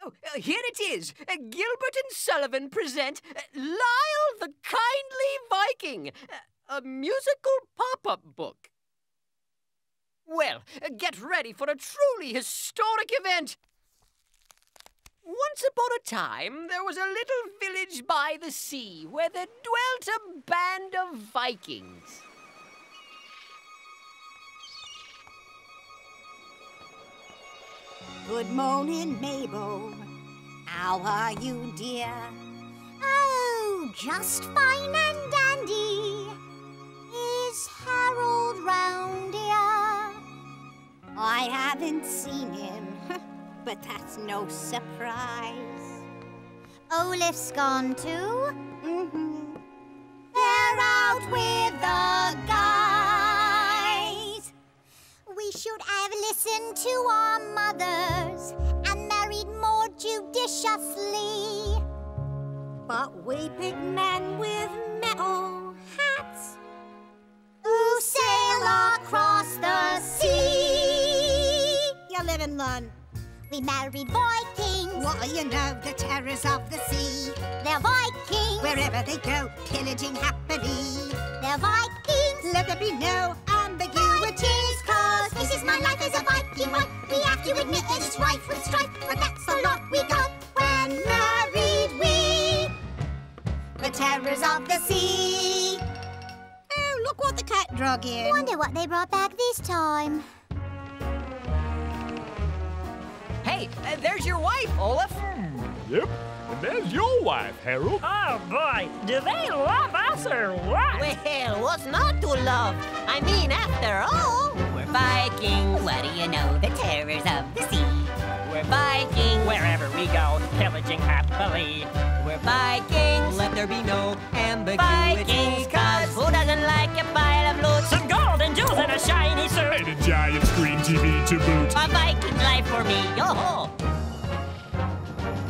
Oh, here it is. Gilbert and Sullivan present Lyle the Kindly Viking, a musical pop-up book. Well, get ready for a truly historic event. Once upon a time, there was a little village by the sea where there dwelt a band of Vikings. Good morning, Mabel. How are you, dear? Oh, just fine and dandy. Is Harold round here? I haven't seen him, but that's no surprise. Olaf's gone too? They're out with the guys. We should have listened to our mothers and married more judiciously. But we pick men with metal hats who sail across the sea. You live and learn. We married Vikings. What do you know? The terrors of the sea. They're Vikings. Wherever they go, pillaging happily. They're Vikings. Let there be no ambiguities, 'cause this is my life as a Viking wife. We have to admit that it's rife with strife, but that's the lot we got when married we. The terrors of the sea. Oh, look what the cat drug in. Wonder what they brought back this time. Hey, there's your wife, Olaf. Yep, and there's your wife, Harold. Oh, boy, do they love us or what? Well, what's not to love? I mean, after all, we're Vikings. What do you know? The terrors of the sea. We're Vikings. Wherever we go, pillaging happily. We're Vikings. Let there be no ambiguity. Vikings, 'cause who doesn't like a pile of loot? Some gold and jewels and a shiny suit. And a giant screen TV to boot. A Viking life for me, yo-ho!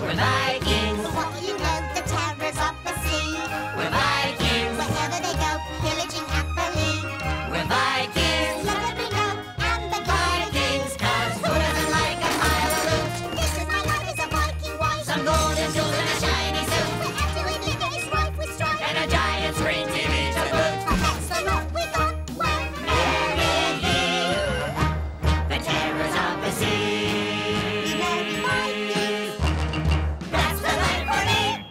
We're Vikings. What do you know? The terrors of the sea. We're Vikings. Wherever they go, pillaging happily. We're Vikings. Let there be no Vikings, 'cause who doesn't like a pile of loot? This is my life as a Viking wife. Some gold and jewels and a shiny suit. We have to admit that it's rife with strife. And a giant screen TV to boot. But that's the lot we got when Marry ye. The terrors of the sea. we marry Vikings. That's the life for me.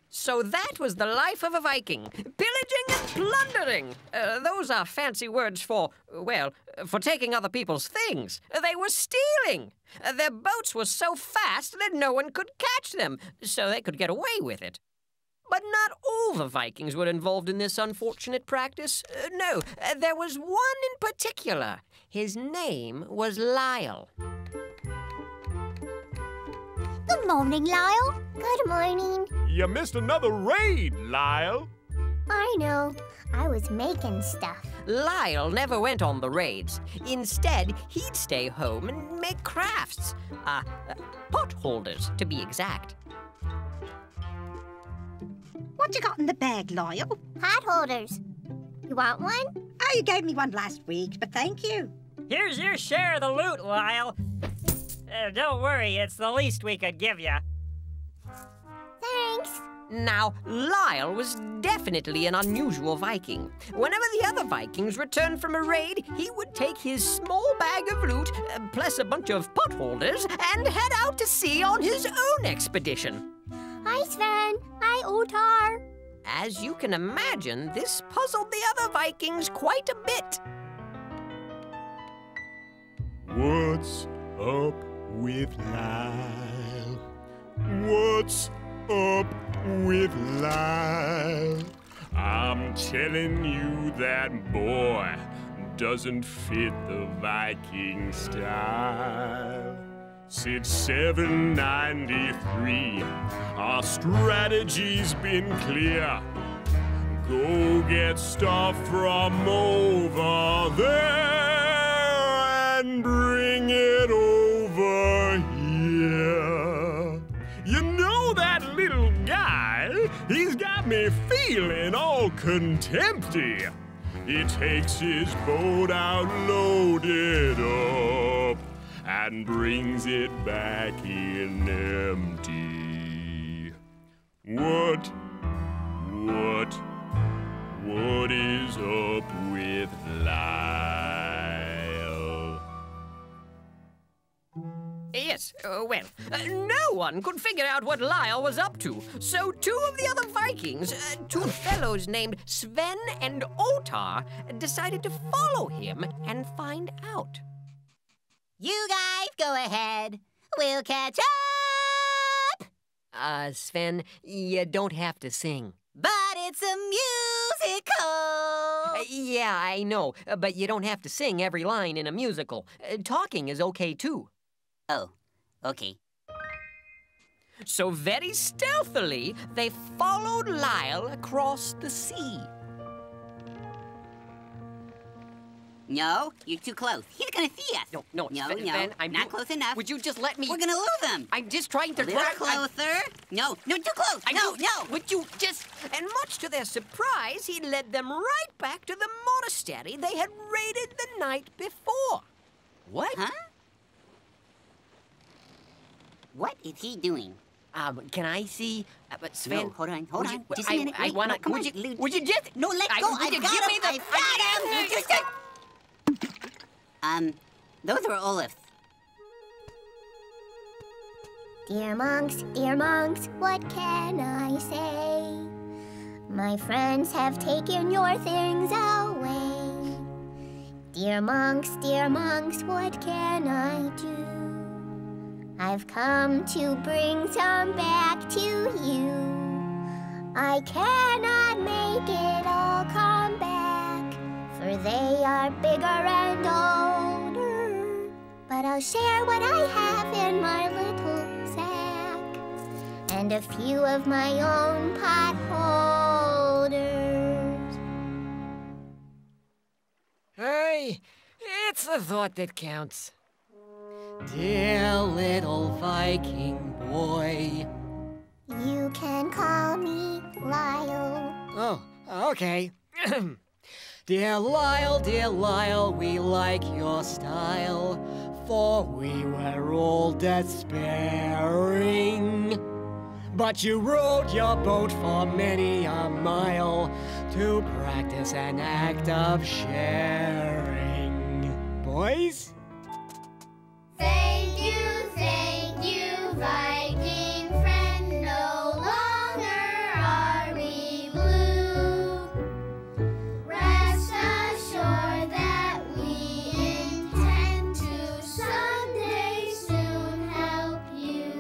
So that was the life of a Viking. Pillaging and plundering. Those are fancy words for, well, for taking other people's things. They were stealing. Their boats were so fast that no one could catch them, so they could get away with it. But not all the Vikings were involved in this unfortunate practice. No, there was one in particular. His name was Lyle. Good morning, Lyle. Good morning. You missed another raid, Lyle. I know. I was making stuff. Lyle never went on the raids. Instead, he'd stay home and make crafts. Pot holders, to be exact. What you got in the bag, Lyle? Pot holders. You want one? Oh, you gave me one last week, but thank you. Here's your share of the loot, Lyle. Don't worry, it's the least we could give you. Thanks. Now, Lyle was definitely an unusual Viking. Whenever the other Vikings returned from a raid, he would take his small bag of loot, plus a bunch of pot holders, and head out to sea on his own expedition. Hi, Sven. Hi, Otar. As you can imagine, this puzzled the other Vikings quite a bit. What's up with Lyle? What's up with Lyle? I'm telling you, that boy doesn't fit the Viking style. Since 793, our strategy's been clear. Go get stuff from over there and bring it over here. You know that little guy? He's got me feeling all contempty. He takes his boat out loaded up, and and brings it back in empty. What is up with Lyle? Yes, well, no one could figure out what Lyle was up to. So two of the other Vikings, two fellows named Sven and Otar, decided to follow him and find out. You guys go ahead. We'll catch up. Sven, you don't have to sing. But it's a musical. Yeah, I know, but you don't have to sing every line in a musical. Talking is okay, too. Oh, okay. So very stealthily, they followed Lyle across the sea. No, you're too close. He's gonna see us. No, Sven, I'm not close enough. Would you just let me... We're gonna lose him. I'm just trying to... A little closer. No, too close. No. Would you just... And much to their surprise, he led them right back to the monastery they had raided the night before. What? Huh? What is he doing? Can I see? But Sven... No, hold on. Just a minute. I wanna... No, come on. Would you just... No, let go. I got him. Those are Olaf's. Dear monks, what can I say? My friends have taken your things away. Dear monks, what can I do? I've come to bring some back to you. I cannot make it all come back, for they are bigger and older. But I'll share what I have in my little sack, and a few of my own pot holders. Hey, it's the thought that counts. Dear little Viking boy. You can call me Lyle. Oh, okay. Dear Lyle, we like your style, for we were all despairing. But you rowed your boat for many a mile to practice an act of sharing. Boys? Thank you, Viking friend. No longer are we blue. Rest assured that we intend to someday soon help you.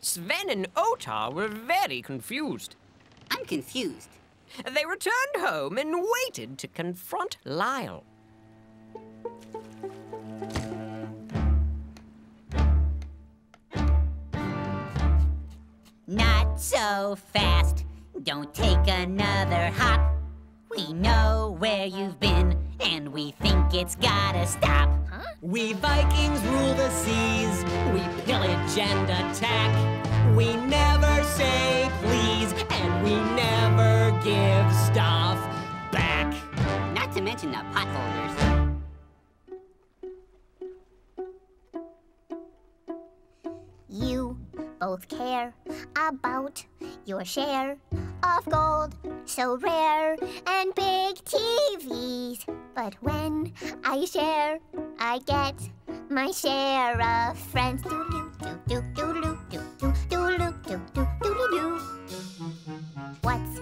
Sven and Otar were very confused. I'm confused. They returned home and waited to confront Lyle. Not so fast. Don't take another hop. We know where you've been, and we think it's gotta stop. Huh? We Vikings rule the seas. We pillage and attack. We never say please, and we never give stuff back. Not to mention the potholders. You both care about your share of gold, so rare, and big TVs. But when I share, I get my share of friends. What's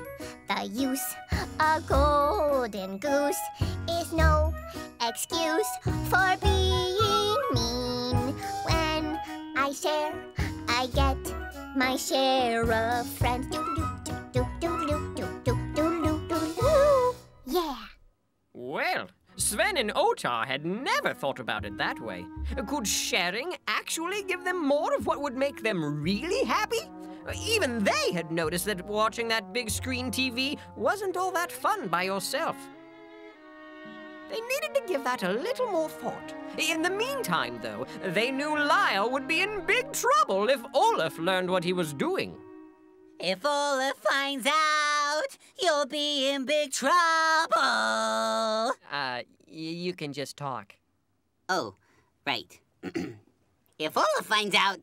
the use? A golden goose is no excuse for being mean. When I share, I get my share of friends. Yeah. Well, Sven and Otar had never thought about it that way. Could sharing actually give them more of what would make them really happy? Even they had noticed that watching that big screen TV wasn't all that fun by yourself. They needed to give that a little more thought. In the meantime, though, they knew Lyle would be in big trouble if Olaf learned what he was doing. If Olaf finds out you'll be in big trouble. You can just talk. Oh, right. If Olaf finds out,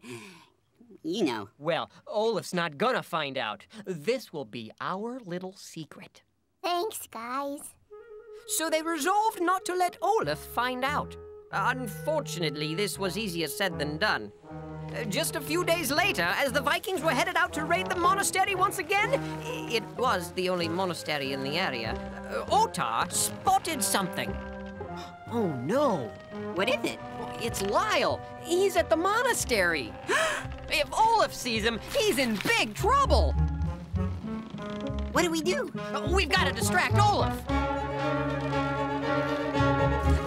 you know. Well, Olaf's not gonna find out. This will be our little secret. Thanks, guys. So they resolved not to let Olaf find out. Unfortunately, this was easier said than done. Just a few days later, as the Vikings were headed out to raid the monastery once again, it was the only monastery in the area, Otar spotted something. Oh no! What is it? It's Lyle. He's at the monastery. If Olaf sees him, he's in big trouble. What do we do? We've got to distract Olaf.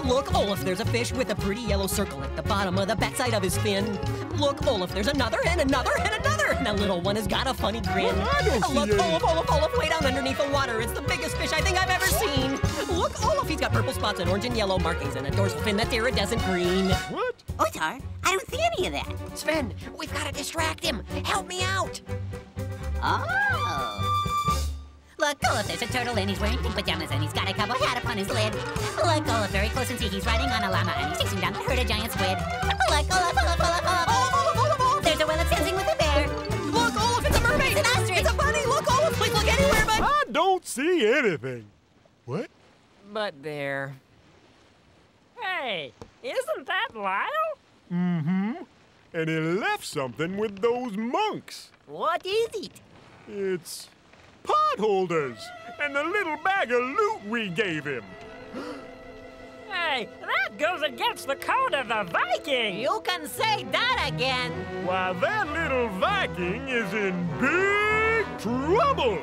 Look, Olaf, there's a fish with a pretty yellow circle at the bottom of the backside of his fin. Look, Olaf, there's another and another and another. And that little one has got a funny grin. Well, I don't see Look, any. Olaf, way down underneath the water. It's the biggest fish I think I've ever seen. Look, Olaf, he's got purple spots and orange and yellow markings and a dorsal fin that's iridescent green. What? Otar, I don't see any of that. Sven, we've got to distract him. Help me out. Oh. Look, Olaf, there's a turtle and he's wearing pink pajamas and he's got a cowboy hat upon his lid. Look, Olaf, very close and see he's riding on a llama and he's chasing down the herd of giant squid. Look, Olaf. There's a whale that's dancing with a bear. Look, Olaf, it's a mermaid. It's an ostrich. It's a bunny. Look, Olaf, please look anywhere but... I don't see anything. What? But there. Hey, isn't that Lyle? Mm-hmm. And he left something with those monks. What is it? It's potholders and the little bag of loot we gave him. Hey, that goes against the code of the Viking. You can say that again. Why, that little Viking is in big trouble.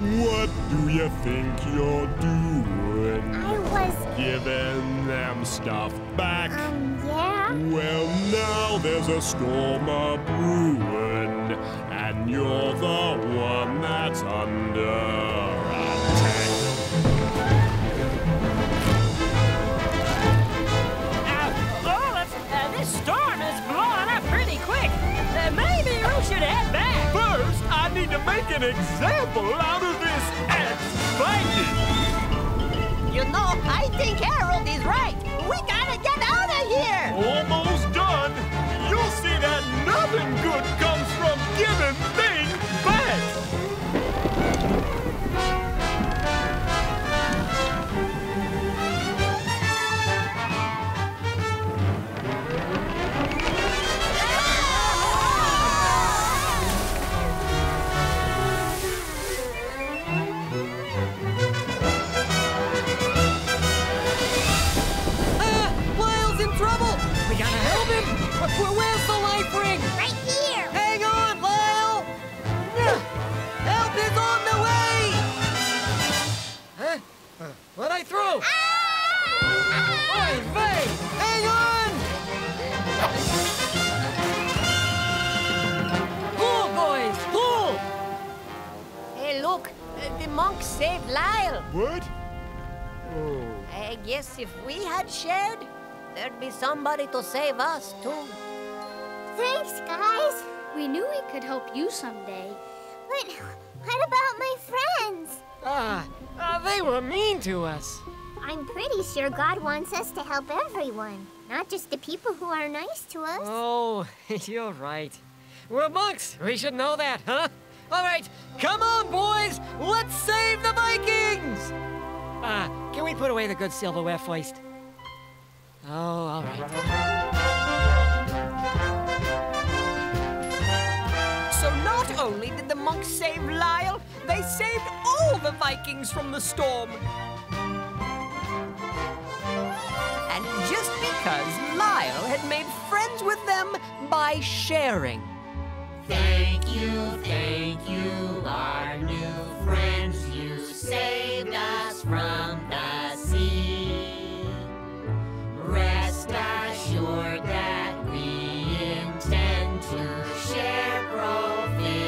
What do you think you're doing? I was, Giving them stuff back. yeah? Well, now there's a storm a-brewing, and you're the one that's under attack. Olaf, this storm is blowing up pretty quick. Maybe we should head back. First, I need to make an example out of this ex-Viking. You know, I think Harold is right. We gotta get out of here. Almost done. You'll see that nothing good comes from giving things back. Lyle's in trouble. We gotta help him. Where's the life ring? Right here! Hang on, Lyle. Help is on the way. Huh? What I threw? Oy vey! Hang on! Pull, boys, pull! Hey, look, the monks saved Lyle. What? Oh. I guess if we had shared, there'd be somebody to save us, too. Thanks, guys. We knew we could help you someday. But what about my friends? They were mean to us. I'm pretty sure God wants us to help everyone, not just the people who are nice to us. Oh, you're right. We're monks. We should know that, huh? All right, come on, boys. Let's save the Vikings. Can we put away the good silverware first? Oh, all right. So not only did the monks save Lyle, they saved all the Vikings from the storm. And just because Lyle had made friends with them by sharing. Thank you, our new friends. You saved us from the sea. Rest assured that we intend to share proficiently.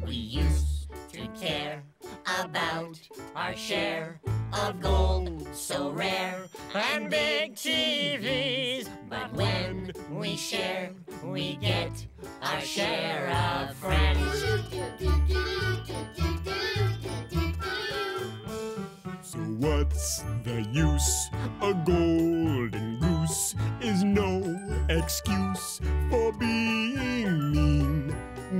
We used to care about our our share of gold so rare, and big TVs. But when we share, we get our share of friends. So what's the use? A golden goose is no excuse for being mean.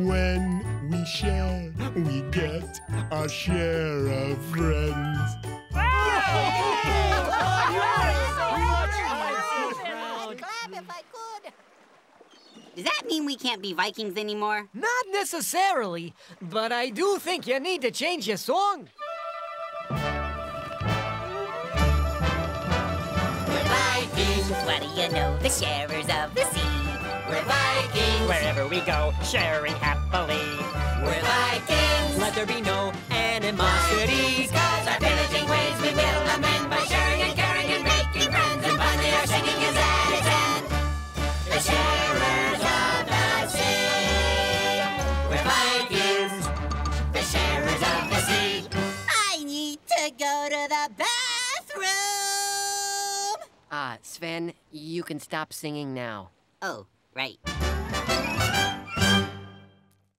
When we share, we get our share of friends. Clap if I could. Does that mean we can't be Vikings anymore? Not necessarily, but I do think you need to change your song. We're Vikings, what do you know? The sharers of the sea. We're Vikings. Wherever we go, sharing happily. We're Vikings. Let there be no animosity. Cause our pillaging ways we will amend by sharing and caring and making friends. And finally our singing is at its end. The sharers of the sea. We're Vikings. The sharers of the sea. I need to go to the bathroom. Sven, you can stop singing now. Oh, right.